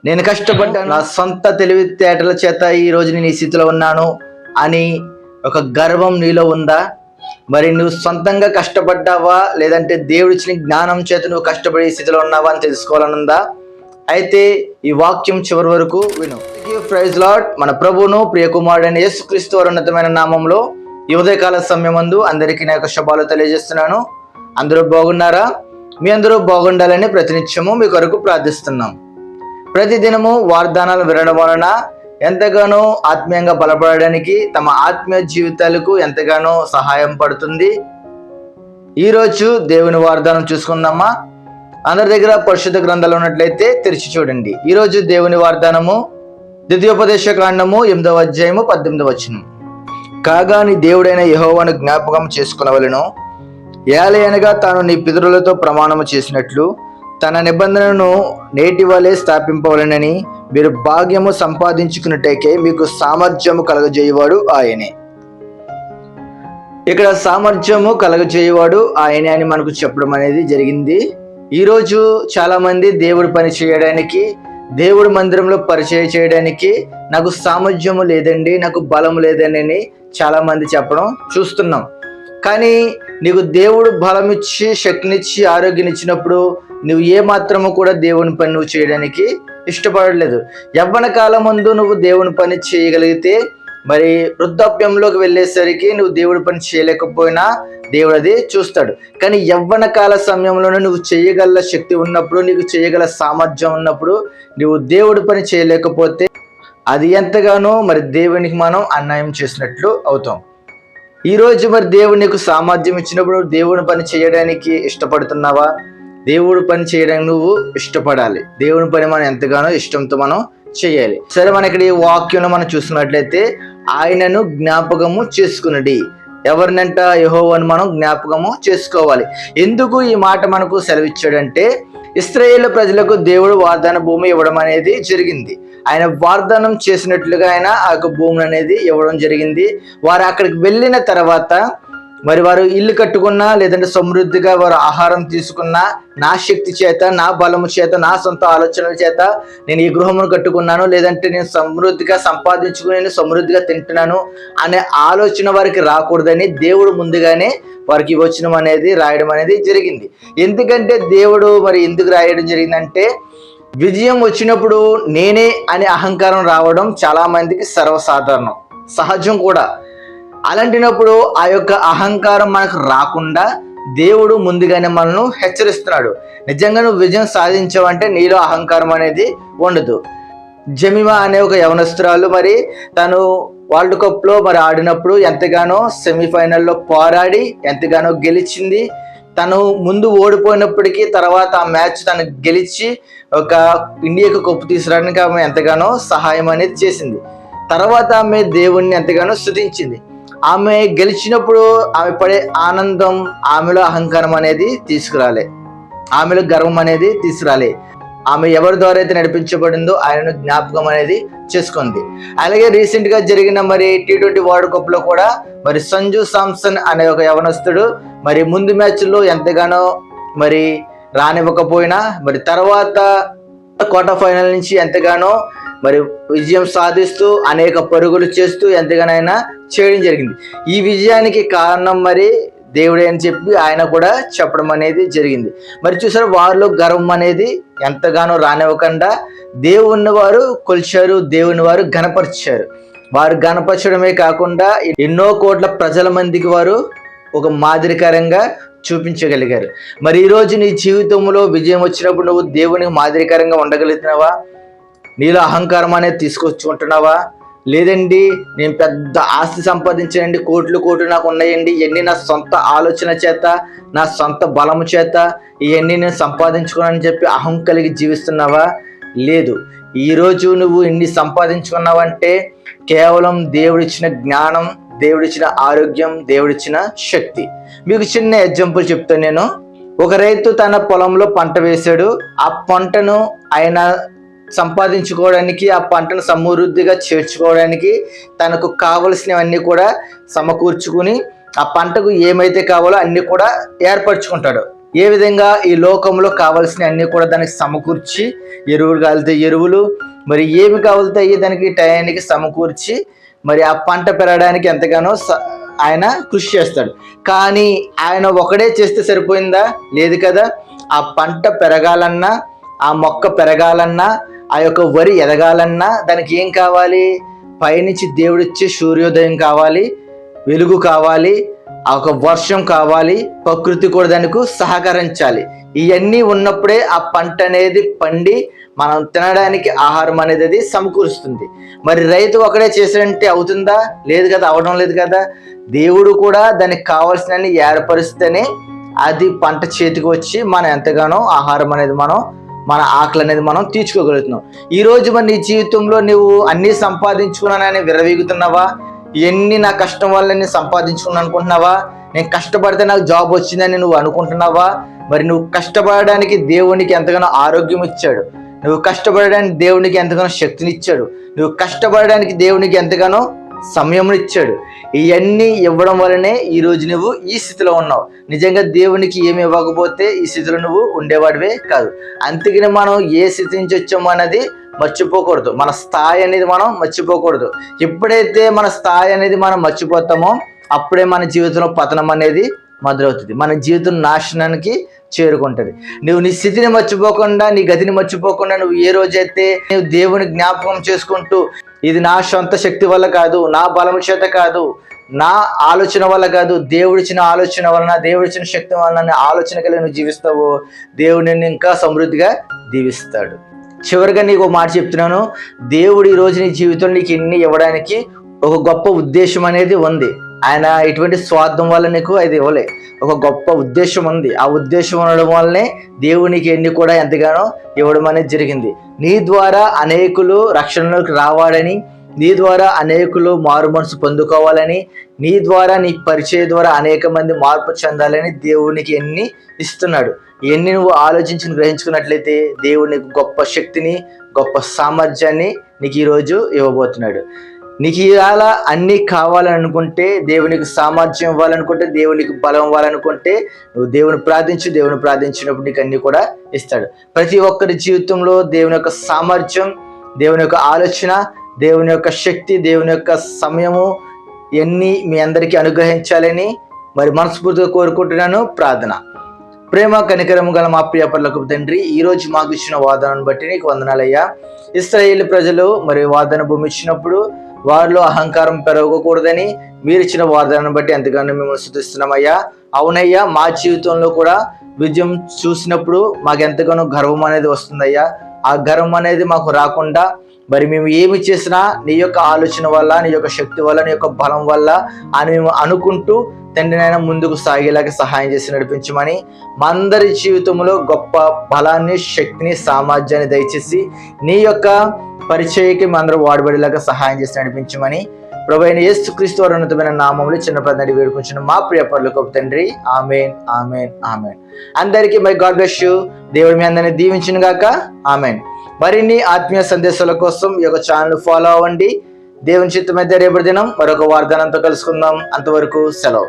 నేను కష్టపడ్డాను, నా సొంత తెలివితేటల చేత ఈ రోజు నేను ఈ స్థితిలో ఉన్నాను అని ఒక గర్వం నీలో ఉందా? మరి నువ్వు సొంతంగా కష్టపడ్డావా, లేదంటే దేవుడిచ్చిన జ్ఞానం చేత నువ్వు కష్టపడే స్థితిలో ఉన్నావా అని తెలుసుకోవాలనుందా? అయితే ఈ వాక్యం చివరి వరకు విను. Praise lord. మన ప్రభువును ప్రియకుమారుడైన యేసుక్రీస్తు వారి ఉన్నతమైన నామంలో ఈ ఉదయకాల సమయమందు అందరికీ నా యొక్క శుభాలు తెలియజేస్తున్నాను. అందరూ బాగున్నారా? మీ అందరూ బాగుండాలని ప్రతినిత్యము మీ కొరకు ప్రార్థిస్తున్నాం. ప్రతిదినము వాగ్దానాలు వినడం వలన ఎంతగానో ఆత్మీయంగా బలపడడానికి, తమ ఆత్మీయ జీవితాలకు ఎంతగానో సహాయం పడుతుంది. ఈరోజు దేవుని వాగ్దానం చూసుకుందామా? అందరి దగ్గర పరిశుద్ధ గ్రంథాలు ఉన్నట్లయితే తెరిచి చూడండి. ఈరోజు దేవుని వాగ్దానము ద్వితీయోపదేశ కాండము 8వ అధ్యాయము 18వ వచనం. కాగా నీ దేవుడైన యెహోవాను జ్ఞాపకం చేసుకునవలెను, ఏలయనగా తాను నీ పితరులతో ప్రమాణము చేసినట్లు తన నిబంధనను నేటి వలె స్థాపింపవలెనని మీరు భాగ్యము సంపాదించుకున్నట్టయితే మీకు సామర్థ్యము కలగజేయవాడు ఆయనే. ఇక్కడ సామర్థ్యము కలగజేయవాడు ఆయనే అని మనకు చెప్పడం అనేది జరిగింది. ఈరోజు చాలా మంది దేవుడి పని చేయడానికి, దేవుడి మందిరంలో పరిచయం చేయడానికి నాకు సామర్థ్యము లేదండి, నాకు బలము లేదని చాలా మంది చెప్పడం చూస్తున్నాం. కానీ నీకు దేవుడు బలం ఇచ్చి, శక్తినిచ్చి, ఆరోగ్యం ఇచ్చినప్పుడు నువ్వు ఏ మాత్రము కూడా దేవుని పని నువ్వు చేయడానికి ఇష్టపడలేదు. యవ్వన కాలం ముందు నువ్వు దేవుని పని చేయగలిగితే, మరి వృద్ధాప్యంలోకి వెళ్ళేసరికి నువ్వు దేవుడి పని చేయలేకపోయినా దేవుడు అది చూస్తాడు. కానీ యవ్వన కాల సమయంలోనే నువ్వు చేయగల శక్తి ఉన్నప్పుడు, నీకు చేయగల సామర్థ్యం ఉన్నప్పుడు నువ్వు దేవుడి పని చేయలేకపోతే అది ఎంతగానో మరి దేవునికి మనం అన్యాయం చేసినట్లు అవుతాం. ఈరోజు మరి దేవుడు నీకు సామర్థ్యం ఇచ్చినప్పుడు దేవుని పని చేయడానికి ఇష్టపడుతున్నావా? దేవుడి పని చేయడానికి నువ్వు ఇష్టపడాలి. దేవుని పని మనం ఎంతగానో ఇష్టంతో మనం చేయాలి. సరే, మన ఇక్కడ ఈ వాక్యంలో మనం చూస్తున్నట్లయితే ఆయనను జ్ఞాపకము చేసుకున్నది. ఎవరినంట? యెహోవాను మనం జ్ఞాపకము చేసుకోవాలి. ఎందుకు ఈ మాట మనకు సెలవిచ్చాడంటే, ఇశ్రాయేలు ప్రజలకు దేవుడు వాగ్దాన భూమి ఇవ్వడం అనేది జరిగింది. ఆయన వాగ్దానం చేసినట్లుగా ఆయన ఆ యొక్క భూమిని అనేది ఇవ్వడం జరిగింది. వారు అక్కడికి వెళ్ళిన తర్వాత మరి వారు ఇల్లు కట్టుకున్నా, లేదంటే సమృద్ధిగా వారు ఆహారం తీసుకున్నా, నా శక్తి చేత, నా బలము చేత, నా సొంత ఆలోచనల చేత నేను ఈ గృహమును కట్టుకున్నాను, లేదంటే నేను సమృద్ధిగా సంపాదించుకుని నేను సమృద్ధిగా తింటున్నాను అనే ఆలోచన వారికి రాకూడదని దేవుడు ముందుగానే వారికి వచనం అనేది రాయడం అనేది జరిగింది. ఎందుకంటే దేవుడు మరి ఎందుకు రాయడం జరిగిందంటే, విజయం వచ్చినప్పుడు నేనే అనే అహంకారం రావడం చాలా మందికి సర్వసాధారణం, సహజం కూడా. అలాంటినప్పుడు ఆ యొక్క అహంకారం మనకు రాకుండా దేవుడు ముందుగానే మనల్ని హెచ్చరిస్తున్నాడు. నిజంగా నువ్వు విజయం సాధించావంటే నీలో అహంకారం అనేది ఉండదు. జమీమా అనే ఒక యవనస్తురాలు మరి తను వరల్డ్ కప్లో మరి ఆడినప్పుడు ఎంతగానో సెమీఫైనల్లో పోరాడి ఎంతగానో గెలిచింది. తను ముందు ఓడిపోయినప్పటికీ తర్వాత ఆ మ్యాచ్ తను గెలిచి ఒక ఇండియాకు కప్పు తీసుకురావడానికి ఆమె ఎంతగానో సహాయం అనేది చేసింది. తర్వాత ఆమె దేవుణ్ణి ఎంతగానో స్తుతించింది. ఆమె గెలిచినప్పుడు ఆమె పడే ఆనందం ఆమెలో అహంకారం అనేది తీసుకురాలే, ఆమెలో గర్వం అనేది తీసుకురాలే. ఆమె ఎవరి ద్వారా అయితే నడిపించబడిందో ఆయనను జ్ఞాపకం అనేది చేసుకుంది. అలాగే రీసెంట్ గా జరిగిన మరి T20 వరల్డ్ కప్ లో కూడా మరి సంజు శాంసన్ అనే ఒక యవనస్తుడు మరి ముందు మ్యాచ్లో ఎంతగానో మరి రానివ్వకపోయినా మరి తర్వాత క్వార్టర్ ఫైనల్ నుంచి ఎంతగానో మరి విజయం సాధిస్తూ అనేక పరుగులు చేస్తూ ఎంతగానైనా చేయడం జరిగింది. ఈ విజయానికి కారణం మరి దేవుడే అని చెప్పి ఆయన కూడా చెప్పడం అనేది జరిగింది. మరి చూసారు, వారిలో గర్వం అనేది ఎంతగానో రానివ్వకుండా దేవుని వారు కొలిచారు, దేవుని వారు ఘనపరిచారు. వారు ఘనపరచడమే కాకుండా ఎన్నో కోట్ల ప్రజల మందికి వారు ఒక మాదిరికరంగా చూపించగలిగారు. మరి ఈరోజు నీ జీవితంలో విజయం వచ్చినప్పుడు నువ్వు దేవునికి మాదిరికరంగా ఉండగలుగుతున్నావా? నీలో అహంకారం అనేది తీసుకొచ్చుకుంటున్నావా? లేదండి నేను పెద్ద ఆస్తి సంపాదించానండి, కోట్లు నాకు ఉన్నాయండి, ఇవన్నీ నా సొంత ఆలోచన చేత, నా సొంత బలము చేత ఇవన్నీ నేను సంపాదించుకున్నానని చెప్పి అహం కలిగి జీవిస్తున్నావా? లేదు. ఈరోజు నువ్వు ఇన్ని సంపాదించుకున్నావంటే కేవలం దేవుడిచ్చిన జ్ఞానం, దేవుడిచ్చిన ఆరోగ్యం, దేవుడిచ్చిన శక్తి. మీకు చిన్న ఎగ్జాంపుల్ చెప్తాను నేను. ఒక రైతు తన పొలంలో పంట వేశాడు. ఆ పంటను ఆయన సంపాదించుకోవడానికి, ఆ పంటను సమృద్ధిగా చేర్చుకోవడానికి తనకు కావలసినవన్నీ కూడా సమకూర్చుకుని ఆ పంటకు ఏమైతే కావాలో అన్ని కూడా ఏర్పరచుకుంటాడు. ఏ విధంగా ఈ లోకంలో కావాల్సిన అన్ని కూడా దానికి సమకూర్చి, ఎరువులు కావాలితే ఎరువులు, మరి ఏమి కావాలితే దానికి టయానికి సమకూర్చి మరి ఆ పంట పెరగడానికి ఎంతగానో ఆయన కృషి చేస్తాడు. కానీ ఆయన ఒకడే చేస్తే సరిపోయిందా? లేదు కదా. ఆ పంట పెరగాలన్నా, ఆ మొక్క పెరగాలన్నా, ఆ యొక్క వరి ఎదగాలన్నా దానికి ఏం కావాలి? పైనుంచి దేవుడిచ్చే సూర్యోదయం కావాలి, వెలుగు కావాలి, ఆ ఒక వర్షం కావాలి, ప్రకృతి కూడా దానికి సహకరించాలి. ఇవన్నీ ఉన్నప్పుడే ఆ పంట అనేది పండి మనం తినడానికి ఆహారం అనేది అది సమకూరుస్తుంది. మరి రైతు ఒకడే చేసాడంటే అవుతుందా? లేదు కదా, అవడం లేదు కదా. దేవుడు కూడా దానికి కావాల్సినన్ని ఏర్పరిస్తేనే అది పంట చేతికి వచ్చి మనం ఎంతగానో ఆహారం అనేది మన ఆకలి అనేది మనం తీర్చుకోగలుగుతున్నాం. ఈరోజు మరి నీ జీవితంలో నువ్వు అన్నీ సంపాదించుకున్నానని విర్రవీగుతున్నావా? ఇవన్నీ నా కష్టం వల్ల నేను సంపాదించుకున్నాను అనుకుంటున్నావా? నేను కష్టపడితే నాకు జాబ్ వచ్చిందని నువ్వు అనుకుంటున్నావా? మరి నువ్వు కష్టపడడానికి దేవునికి ఎంతగానో ఆరోగ్యం ఇచ్చాడు, నువ్వు కష్టపడడానికి దేవునికి ఎంతగానో శక్తిని ఇచ్చాడు, నువ్వు కష్టపడడానికి దేవునికి ఎంతగానో సమయం ఇచ్చాడు. ఇవన్నీ ఇవ్వడం వల్లనే ఈరోజు నువ్వు ఈ స్థితిలో ఉన్నావు. నిజంగా దేవునికి ఏమి ఇవ్వకపోతే ఈ స్థితిలో నువ్వు ఉండేవాడివే కాదు. అందుకని మనం ఏ స్థితి నుంచి వచ్చామో అన్నది మర్చిపోకూడదు. మన స్థాయి అనేది మనం మర్చిపోకూడదు. ఎప్పుడైతే మన స్థాయి అనేది మనం మర్చిపోతామో అప్పుడే మన జీవితంలో పతనం అనేది మొదలవుతుంది, మన జీవితం నాశనానికి చేరుకుంటుంది. నువ్వు నీ స్థితిని మర్చిపోకుండా, నీ గతిని మర్చిపోకుండా నువ్వు ఏ రోజైతే నువ్వు దేవుని జ్ఞాపకం చేసుకుంటూ ఇది నా సొంత శక్తి వల్ల కాదు, నా బలం చేత కాదు, నా ఆలోచన వల్ల కాదు, దేవుడిచ్చిన ఆలోచన వలన, దేవుడిచ్చిన శక్తి వలన ఆలోచన కలిగి నువ్వు జీవిస్తావు, దేవుడు నిన్ను ఇంకా సమృద్ధిగా దీవిస్తాడు. చివరిగా నీకు ఒక మాట చెప్తున్నాను, దేవుడు ఈరోజు నీ జీవితంలో నీకు ఎన్ని ఇవ్వడానికి ఒక గొప్ప ఉద్దేశం అనేది ఉంది. ఆయన ఎటువంటి స్వార్థం వల్ల నీకు అది ఇవ్వలే, ఒక గొప్ప ఉద్దేశం ఉంది. ఆ ఉద్దేశం ఉండడం వల్లనే దేవునికి ఎన్ని కూడా ఎంతగానో ఇవ్వడం అనేది జరిగింది. నీ ద్వారా అనేకులు రక్షణలోకి రావాలని, నీ ద్వారా అనేకులు మారు మనసు పొందుకోవాలని, నీ ద్వారా నీ పరిచయ ద్వారా అనేక మంది మార్పు చెందాలని దేవునికి ఎన్ని ఇస్తున్నాడు. ఎన్ని నువ్వు ఆలోచించి గ్రహించుకున్నట్లయితే దేవుడు నీకు గొప్ప శక్తిని, గొప్ప సామర్థ్యాన్ని నీకు ఈరోజు ఇవ్వబోతున్నాడు. నీకు ఇవాళ అన్నీ కావాలని అనుకుంటే, దేవునికి సామర్థ్యం ఇవ్వాలనుకుంటే, దేవునికి బలం ఇవ్వాలనుకుంటే నువ్వు దేవుని ప్రార్థించినప్పుడు నీకు అన్నీ కూడా ఇస్తాడు. ప్రతి ఒక్కరి జీవితంలో దేవుని యొక్క సామర్థ్యం, దేవుని యొక్క ఆలోచన, దేవుని యొక్క శక్తి, దేవుని యొక్క సమయము ఇవన్నీ మీ అందరికీ అనుగ్రహించాలని మరి మనస్ఫూర్తిగా కోరుకుంటున్నాను. ప్రార్థన. ప్రేమ కనికరము గల మా ప్రియ పరలోకపు తండ్రి, ఈరోజు మాకు ఇచ్చిన వాదనను బట్టి నీకు వందనాలయ్యా. ఇశ్రాయేలు ప్రజలు మరి వాదన భూమి ఇచ్చినప్పుడు వారిలో అహంకారం పెరగకూడదని మీరు ఇచ్చిన వాదనను బట్టి ఎంతగానో మిమ్మల్ని స్తుతిస్తున్నామయ్యా. అవునయ్యా, మా జీవితంలో కూడా విజయం చూసినప్పుడు మాకు ఎంతగానో గర్వం అనేది వస్తుందయ్యా. ఆ గర్వం అనేది మాకు రాకుండా మరి మేము ఏమి చేసినా నీ యొక్క ఆలోచన వల్ల, నీ యొక్క శక్తి వల్ల, నీ యొక్క బలం వల్ల అని మేము అనుకుంటూ తండ్రినైనా ముందుకు సాగేలాగా సహాయం చేసి నడిపించమని, మా అందరి జీవితంలో గొప్ప బలాన్ని, శక్తిని, సామర్థ్యాన్ని దయచేసి నీ యొక్క పరిచయకి మా అందరూ వాడబడేలాగా సహాయం చేసి నడిపించమని ప్రభువైన యేసుక్రీస్తు వారి ఉన్నతమైన నామములో చిన్న ప్రార్థన వేడుకుంటున్న మా ప్రియ పరలోకపు తండ్రి. ఆమేన్, ఆమేన్, ఆమేన్. అందరికీ మై గాడ్ బ్లెస్ యు. దేవుడు మీ అందరిని దీవించును గాక. ఆమేన్. మరిన్ని ఆత్మీయ సందేశాల కోసం ఈ యొక్క ఛానల్ ఫాలో అవ్వండి. దేవుని చిత్తమైతే రేపటి దినం మరొక వాగ్దానంతో కలుసుకుందాం. అంతవరకు సెలవు.